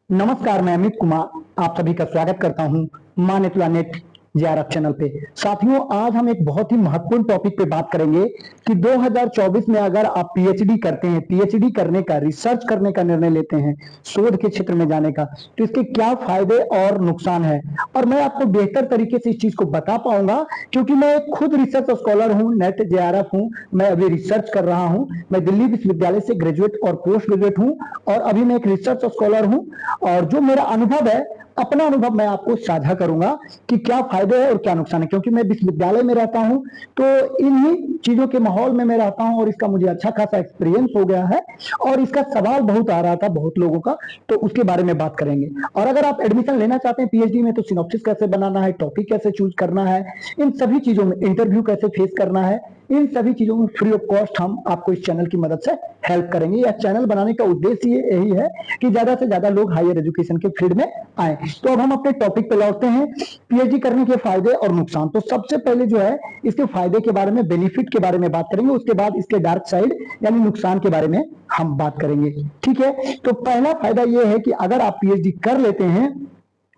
नमस्कार, मैं अमित कुमार आप सभी का स्वागत करता हूं मान्यता नेट जेआरएफ चैनल पे। साथियों, आज हम एक बहुत ही महत्वपूर्ण टॉपिक पे बात करेंगे कि 2024 में अगर आप पीएचडी करते हैं, पीएचडी करने का, रिसर्च करने का निर्णय लेते हैं, शोध के क्षेत्र में जाने का, तो इसके क्या फायदे और नुकसान है। और मैं आपको बेहतर तरीके से इस चीज को बता पाऊंगा क्योंकि मैं खुद रिसर्च स्कॉलर हूं, नेट जेआरएफ हूं। मैं अभी रिसर्च कर रहा हूं। मैं दिल्ली विश्वविद्यालय से ग्रेजुएट और पोस्ट ग्रेजुएट हूं और अभी मैं एक रिसर्च स्कॉलर हूं। और जो मेरा अनुभव है, अपना अनुभव मैं आपको साझा करूंगा कि क्या फायदे है और क्या नुकसान है, क्योंकि मैं विश्वविद्यालय में रहता हूं तो इन्हीं चीजों के माहौल में मैं रहता हूं और इसका मुझे अच्छा खासा एक्सपीरियंस हो गया है। और इसका सवाल बहुत आ रहा था बहुत लोगों का, तो उसके बारे में बात करेंगे। और अगर आप एडमिशन लेना चाहते हैं पीएचडी में, तो सिनॉप्सिस कैसे बनाना है, टॉपिक कैसे चूज करना है, इन सभी चीजों में इंटरव्यू कैसे फेस करना है, इन सभी चीजों में फ्री ऑफ कॉस्ट हम आपको इस चैनल की मदद से हेल्प करेंगे। यह चैनल बनाने का उद्देश्य यही है कि ज्यादा से ज्यादा लोग हायर एजुकेशन के फील्ड में आए। तो अब हम अपने टॉपिक पे लौटते हैं, पीएचडी करने के फायदे और नुकसान। तो सबसे पहले जो है इसके फायदे के बारे में, बेनिफिट के बारे में बात करेंगे, उसके बाद इसके डार्क साइड यानी नुकसान के बारे में हम बात करेंगे। ठीक है, तो पहला फायदा यह है कि अगर आप पीएचडी कर लेते हैं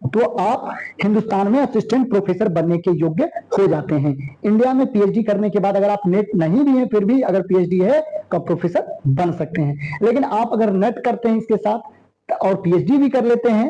तो आप हिंदुस्तान में असिस्टेंट प्रोफेसर बनने के योग्य हो जाते हैं। इंडिया में पीएचडी करने के बाद अगर आप नेट नहीं भी हैं, फिर भी अगर पीएचडी है तो आप प्रोफेसर बन सकते हैं। लेकिन आप अगर नेट करते हैं इसके साथ और पीएचडी भी कर लेते हैं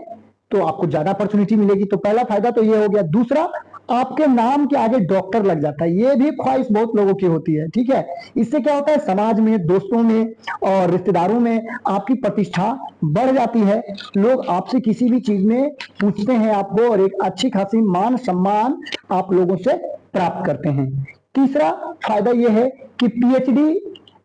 तो आपको ज्यादा अपॉर्चुनिटी मिलेगी। तो पहला फायदा तो ये हो गया। दूसरा, आपके नाम के आगे डॉक्टर लग जाता है। ये भी ख्वाहिश बहुत लोगों की होती है। ठीक है, इससे क्या होता है, समाज में, दोस्तों में और रिश्तेदारों में आपकी प्रतिष्ठा बढ़ जाती है। लोग आपसे किसी भी चीज में पूछते हैं आपको और एक अच्छी खासी मान सम्मान आप लोगों से प्राप्त करते हैं। तीसरा फायदा यह है कि पीएचडी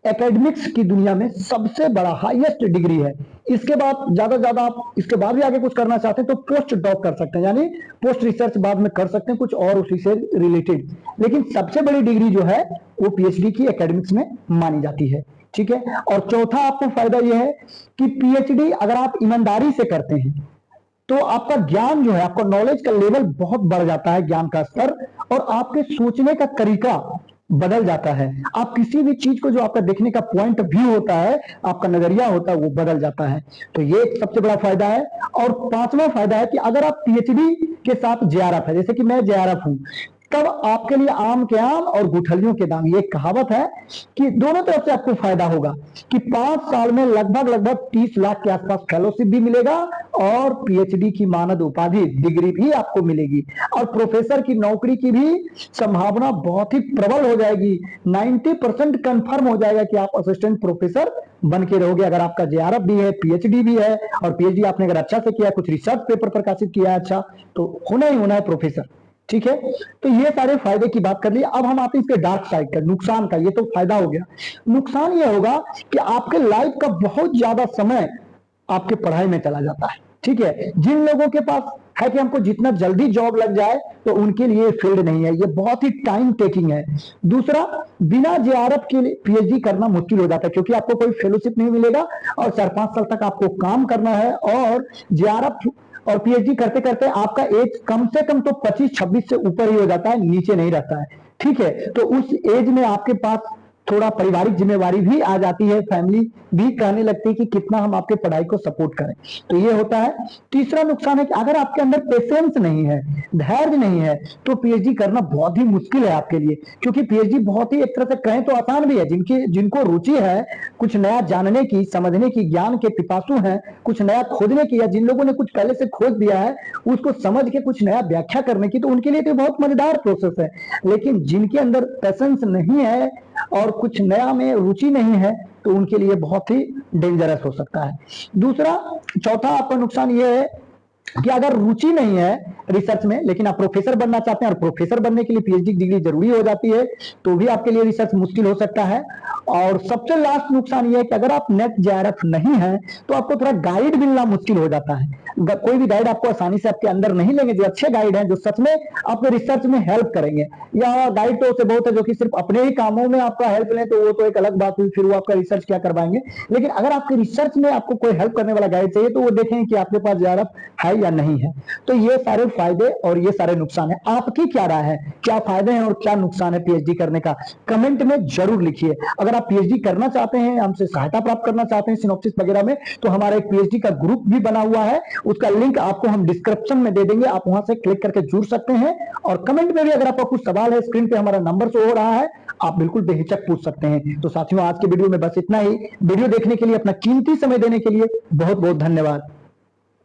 एकेडमिक्स की दुनिया में सबसे बड़ा हाईएस्ट डिग्री है। इसके बाद ज्यादा आप इसके बाद भी आगे कुछ करना चाहते हैं तो पोस्ट डॉक कर सकते हैं, यानी पोस्ट रिसर्च बाद में कर सकते हैं कुछ और उसी से रिलेटेड। लेकिन सबसे बड़ी डिग्री जो है वो पीएचडी की एकेडमिक्स में मानी जाती है। ठीक है, और चौथा आपको फायदा यह है कि पीएचडी अगर आप ईमानदारी से करते हैं तो आपका ज्ञान जो है, आपका नॉलेज का लेवल बहुत बढ़ जाता है, ज्ञान का स्तर, और आपके सोचने का तरीका बदल जाता है। आप किसी भी चीज को, जो आपका देखने का पॉइंट व्यू होता है, आपका नजरिया होता है, वो बदल जाता है। तो ये एक सबसे बड़ा फायदा है। और पांचवा फायदा है कि अगर आप पीएचडी के साथ जेआरएफ है, जैसे कि मैं जेआरएफ हूं, तब आपके लिए आम के आम और गुठलियों के दाम। ये कहावत है कि दोनों तरफ से आपको फायदा होगा कि 5 साल में लगभग 30 लाख के आसपास फेलोशिप भी मिलेगा और पीएचडी की मानद उपाधि, डिग्री भी आपको मिलेगी। और प्रोफेसर की नौकरी की भी संभावना बहुत ही प्रबल हो जाएगी। 90% कंफर्म हो जाएगा कि आप असिस्टेंट प्रोफेसर बन के रहोगे अगर आपका जेआरएफ भी है, पीएचडी भी है। और पीएचडी आपने अगर अच्छा से किया, कुछ रिसर्च पेपर प्रकाशित किया है अच्छा, तो होना ही होना है प्रोफेसर। ठीक है, तो ये सारे फायदे की बात कर ली। अब हम आते हैं इसके डार्क साइड का, नुकसान का। ये तो फायदा हो गया। नुकसान ये होगा कि आपके लाइफ का बहुत ज्यादा समय आपके पढ़ाई में चला जाता है। ठीक है, जिन लोगों के पास है कि हमको जितना जल्दी जॉब लग जाए, तो उनके लिए फील्ड नहीं है, ये बहुत ही टाइम टेकिंग है। दूसरा, बिना जेआरएफ के लिए पीएचडी करना मुश्किल हो जाता है क्योंकि आपको कोई फेलोशिप नहीं मिलेगा और 4-5 साल तक आपको काम करना है। और जेआरएफ और पीएचडी करते करते आपका एज कम से कम तो 25-26 से ऊपर ही हो जाता है, नीचे नहीं रहता है। ठीक है, तो उस एज में आपके पास थोड़ा पारिवारिक जिम्मेवारी भी आ जाती है, फैमिली भी कहने लगती है कि कितना हम आपके पढ़ाई को सपोर्ट करें, तो ये होता है। तीसरा नुकसान है कि अगर आपके अंदर पेशेंस नहीं है, धैर्य नहीं है, तो पीएचडी करना बहुत ही मुश्किल है आपके लिए। क्योंकि पीएचडी बहुत ही, एक तरह से कहें तो आसान भी है। जिनको रुचि है कुछ नया जानने की, समझने की, ज्ञान के पिपासु हैं, कुछ नया खोजने की, या जिन लोगों ने कुछ पहले से खोज दिया है उसको समझ के कुछ नया व्याख्या करने की, तो उनके लिए तो बहुत मजेदार प्रोसेस है। लेकिन जिनके अंदर पेशेंस नहीं है और कुछ नया में रुचि नहीं है, तो उनके लिए बहुत ही डेंजरस हो सकता है। चौथा आपका नुकसान यह है कि अगर रुचि नहीं है रिसर्च में, लेकिन आप प्रोफेसर बनना चाहते हैं और प्रोफेसर बनने के लिए पीएचडी डिग्री जरूरी हो जाती है, तो भी आपके लिए रिसर्च मुश्किल हो सकता है। और सबसे लास्ट नुकसान यह है कि अगर आप नेट जेआरएफ नहीं है तो आपको थोड़ा गाइड मिलना मुश्किल हो जाता है। कोई भी गाइड आपको आसानी से आपके अंदर नहीं लेंगे। जो अच्छे गाइड हैं, जो सच में आपको रिसर्च में हेल्प करेंगे, या गाइड तो उसे बहुत है जो कि सिर्फ अपने ही कामों में आपका हेल्प लें, तो वो तो एक अलग बात हुई, फिर वो आपका रिसर्च क्या करवाएंगे। लेकिन अगर आपके रिसर्च में आपको कोई हेल्प करने वाला गाइड चाहिए, तो वो देखें कि आपके पास जेआरएफ है या नहीं है। तो ये सारे फायदे और ये सारे नुकसान है। आपकी क्या राय है, क्या फायदे हैं और क्या नुकसान है पीएचडी करने का, कमेंट में जरूर लिखिए। अगर आप पीएचडी करना चाहते हैं, हमसे सहायता प्राप्त करना चाहते हैं सिनॉप्सिस वगैरह में, तो हमारा एक पीएचडी का ग्रुप भी बना हुआ है, उसका लिंक आपको हम डिस्क्रिप्शन में दे देंगे, आप वहां से क्लिक करके जुड़ सकते हैं। और कमेंट में भी अगर आपका कुछ सवाल है, स्क्रीन पे हमारा नंबर शो हो रहा है, आप बिल्कुल बेहिचक पूछ सकते हैं। तो साथियों, आज के वीडियो में बस इतना ही। वीडियो देखने के लिए, अपना कीमती समय देने के लिए बहुत बहुत धन्यवाद।